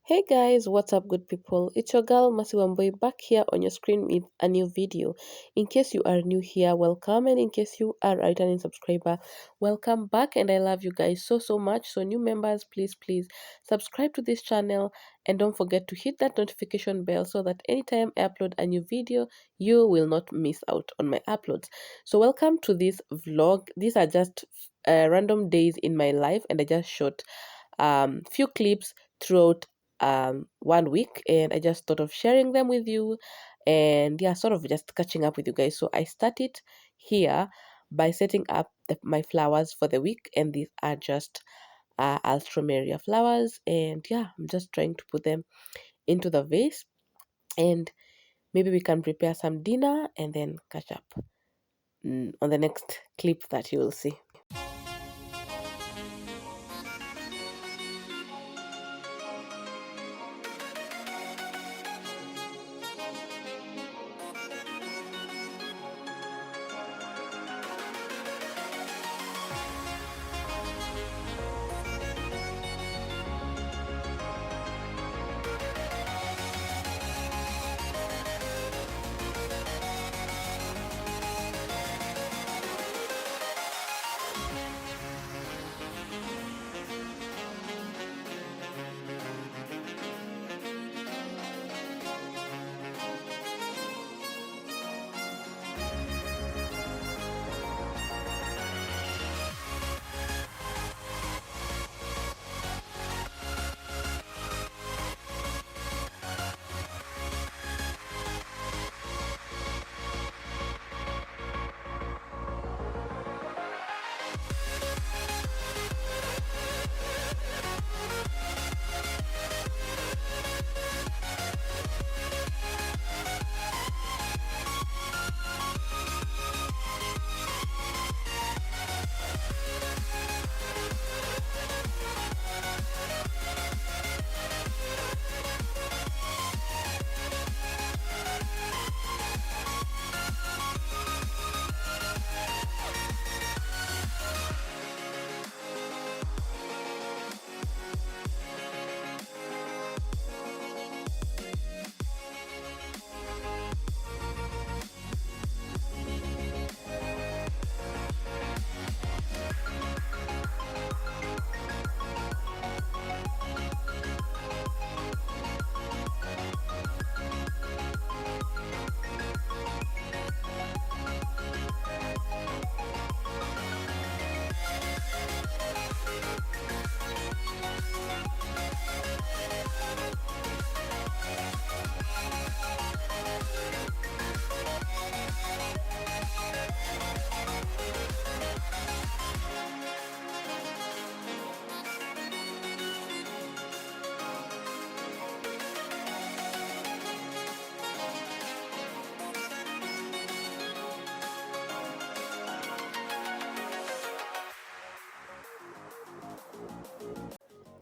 Hey guys, what's up, good people? It's your girl Wambui back here on your screen with a new video. In case you are new here, welcome, and in case you are a returning subscriber, welcome back. And I love you guys so much. So, new members, please subscribe to this channel and don't forget to hit that notification bell so that anytime I upload a new video, you will not miss out on my uploads. So, welcome to this vlog. These are just random days in my life, and I just shot few clips throughout 1 week, and I just thought of sharing them with you, and yeah, sort of just catching up with you guys. So I started here by setting up my flowers for the week, and these are just alstroemeria flowers, and yeah, I'm just trying to put them into the vase, and maybe we can prepare some dinner and then catch up on the next clip that you will see.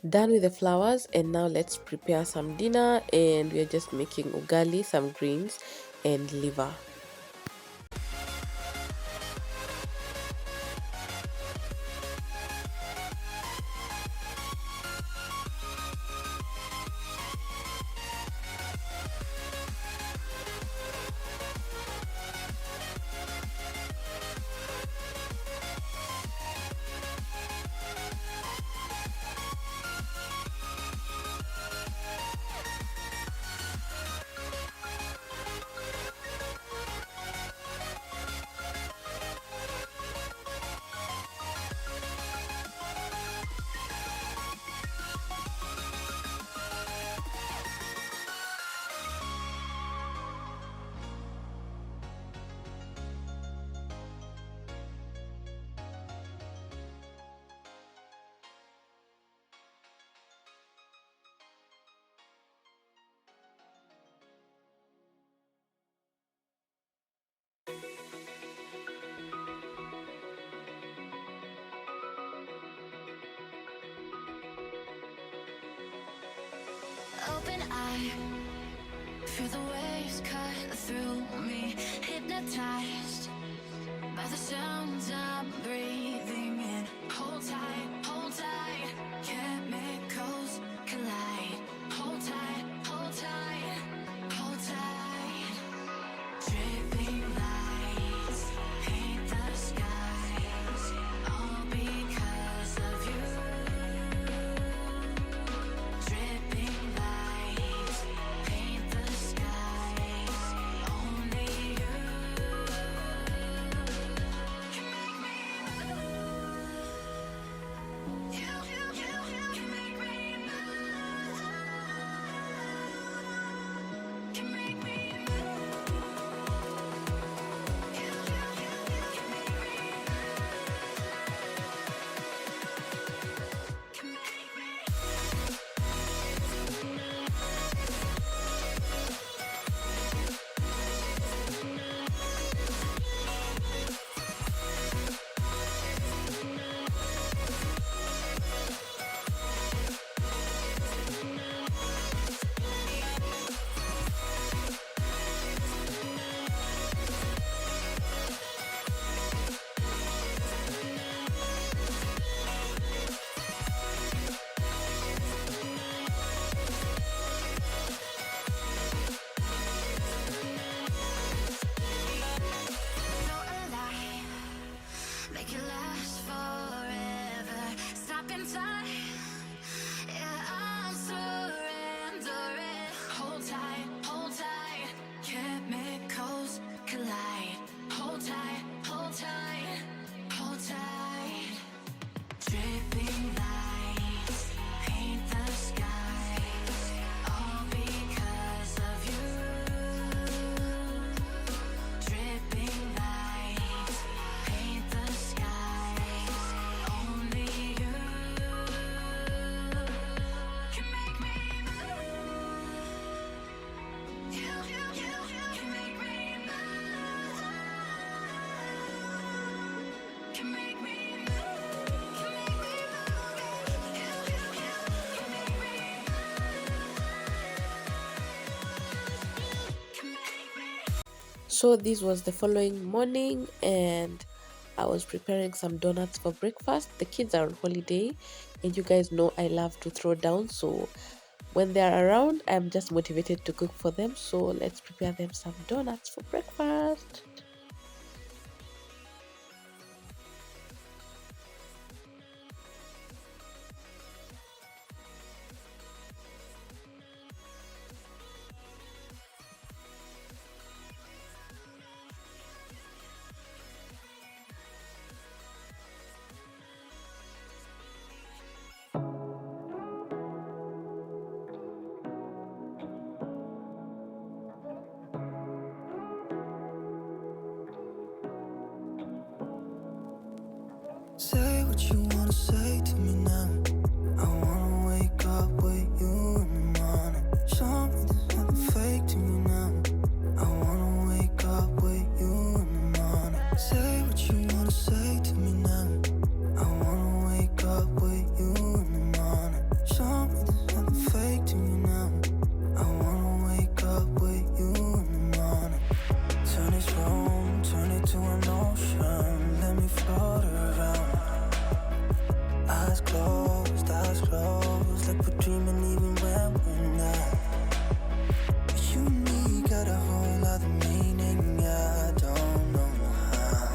Done with the flowers, and now let's prepare some dinner, and we are just making ugali, some greens, and liver. Open eye, feel the waves cut through me, hypnotized by the sounds I'm breathing in. Hold tight, chemicals collide. Hold So this was the following morning, and I was preparing some donuts for breakfast. The kids are on holiday, and you guys know I love to throw down. So when they are around, I'm just motivated to cook for them. So let's prepare them some donuts for breakfast. Say what you wanna say to me now. I wanna wake up with you in the morning. Show me there's nothing fake to me now. I wanna wake up with you in the morning. Say what you wanna say to me now. I wanna wake up with you in the morning. Show me there's nothing fake to me now. I wanna wake up with you in the morning. Turn this room, turn it to an ocean. Let me float around. Eyes closed, like we're dreaming even when we're not. You and me got a whole other meaning, I don't know how.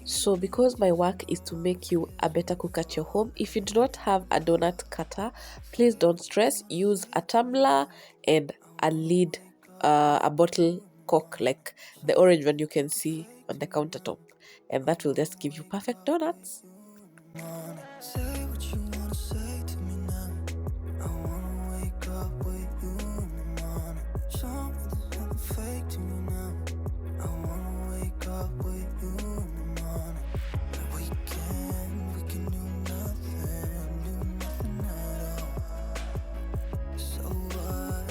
So because my work is to make you a better cook at your home, if you do not have a donut cutter, please don't stress. Use a tumbler and a lid, a bottle cork, like the orange one you can see on the countertop, and that will just give you perfect donuts. Say what you wanna say to me now. I wanna wake up with you in the morning. Show me there's nothing fake to me now. I wanna wake up with you in the morning. We can do nothing at all. So what?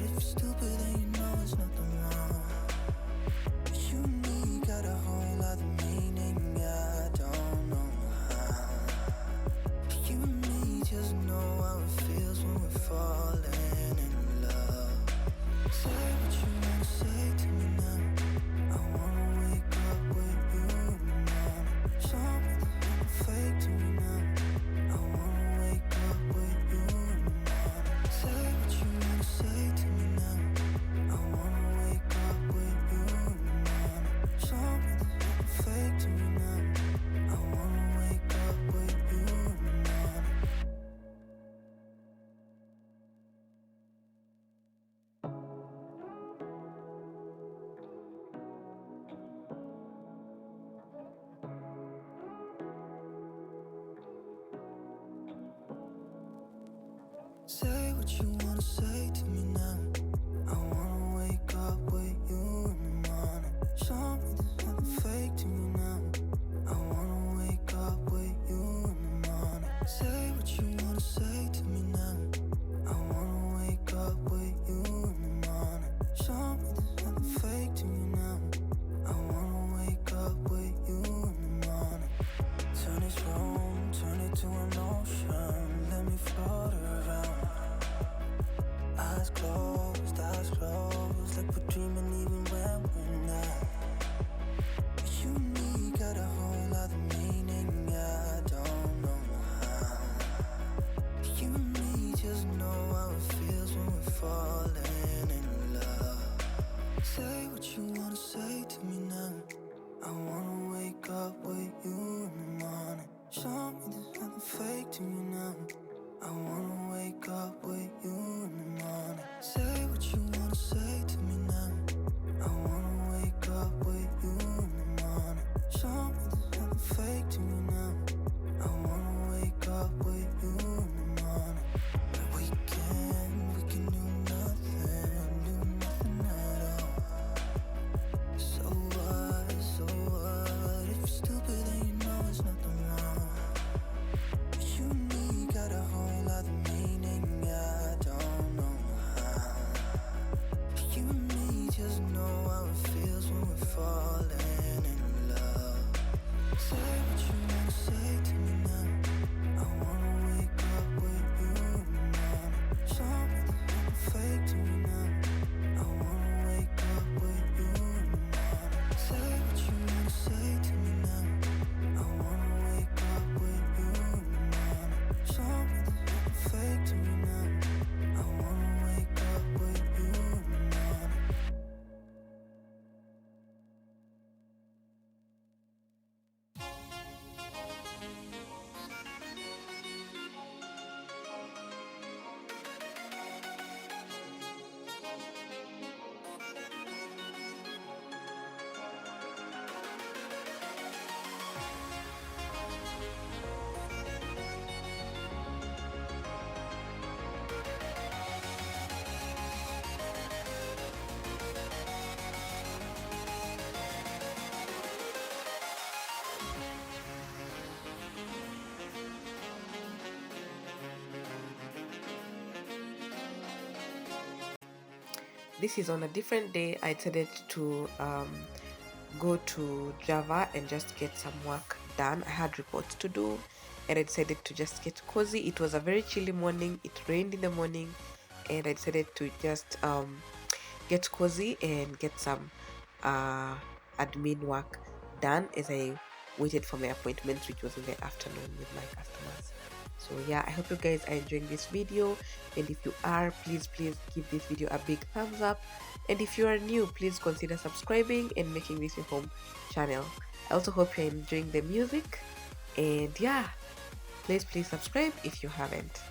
If you're stupid, then you know it's nothing wrong. You and me got a whole other meaning, I don't know how. You and me just know how it feels when we're falling in love. Say what you wanna say to me now. I wanna wake up with you in the morning. Show me there's nothing fake to me now. I wanna wake up with you in the morning. Say what you wanna say to me now. I wanna wake up with you in the morning. Show me there's nothing fake to me now. I wanna wake up with you in the morning. Say what you wanna say to me now. I wanna wake up with you in the morning. Show me there's nothing fake to me now. I wanna wake up with you in the morning. Say what you wanna say to me now. I wanna wake up with you in the morning. Show me there's nothing fake to me now. I wanna wake up with you in the morning. Turn this room, turn it to an ocean. Let me float around. Eyes closed, like we're dreaming even when we're not. You and me got a whole other meaning, I don't know how. You and me just know how it feels when we're falling in love. Say what you wanna say to me now. I wanna wake up with you in the morning. Show me there's nothing fake to me now. I wanna wake up with you in the morning. Say what you wanna say to me now. I wanna wake up with you in the morning. Show me there's nothing fake to me now. I wanna wake up with you in the morning. We can do nothing at all. So what? If you're stupid, then you know it's nothing wrong. You and me got a whole other meaning, yeah. this is on a different day. I decided to go to Java and just get some work done. I had reports to do, and I decided to just get cozy. It was a very chilly morning. It rained in the morning, and I decided to just get cozy and get some uh, admin work done as I waited for my appointment, which was in the afternoon with my customers. So yeah, I hope you guys are enjoying this video, and if you are, please give this video a big thumbs up, and if you are new, please consider subscribing and making this your home channel. I also hope you're enjoying the music, and yeah, please subscribe if you haven't.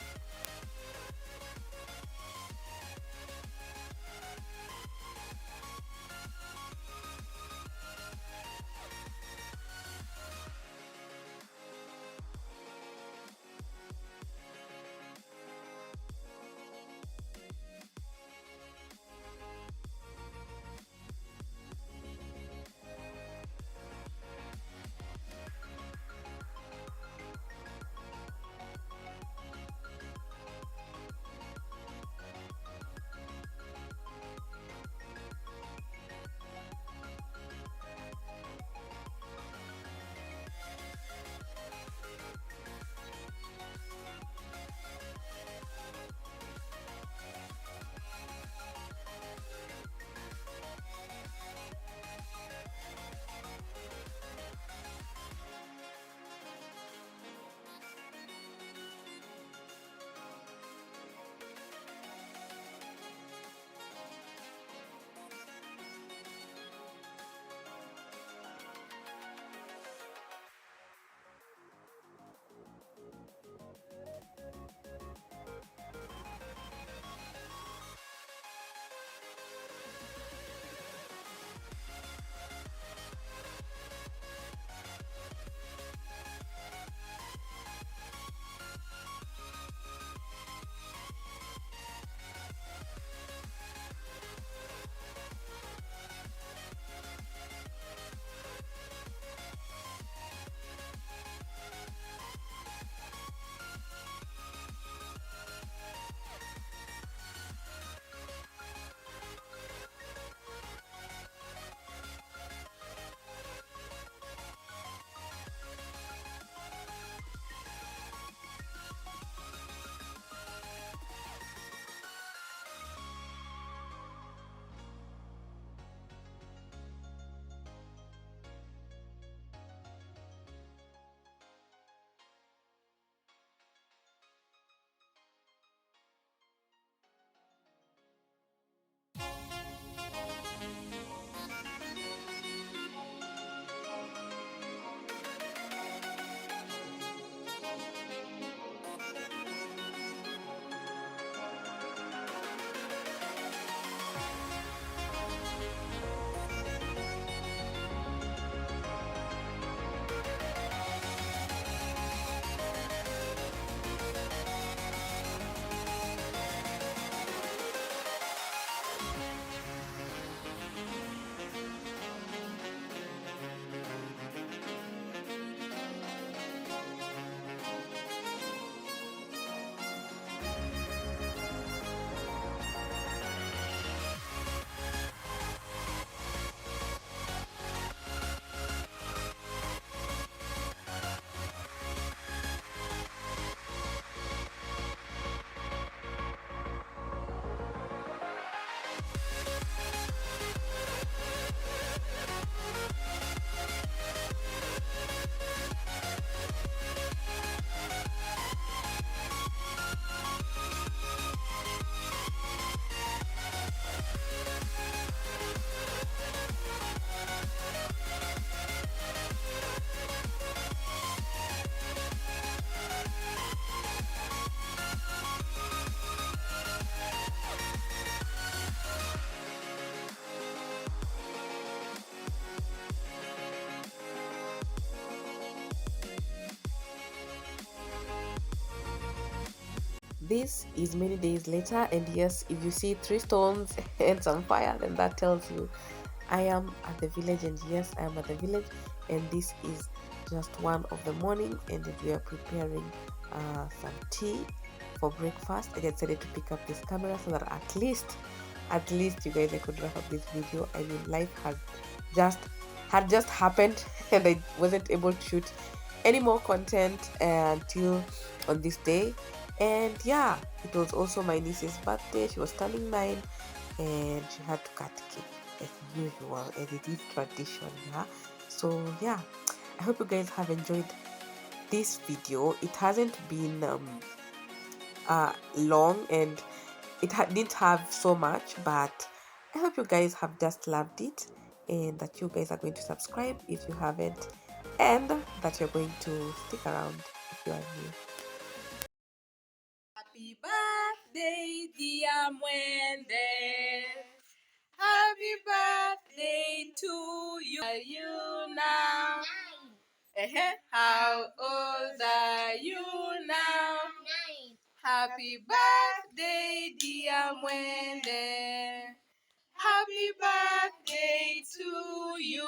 This is many days later, and yes, if you see 3 stones and some fire, then that tells you I am at the village. And yes, I am at the village, and this is just one of the morning, and we are preparing some tea for breakfast. I decided to pick up this camera so that at least at least you guys, I could wrap up this video. I mean, life just just happened and I wasn't able to shoot any more content until on this day. And yeah, it was also my niece's birthday. She was turning 9 and she had to cut cake as usual, and it is tradition. Yeah, so yeah, I hope you guys have enjoyed this video. It hasn't been long, and didn't have so much, but I hope you guys have just loved it, and that you guys are going to subscribe if you haven't, and that you're going to stick around if you are new. Happy birthday, dear Mwende. Happy birthday to you. Are you now? How old are you now? Happy birthday, dear Mwende. Happy birthday to you.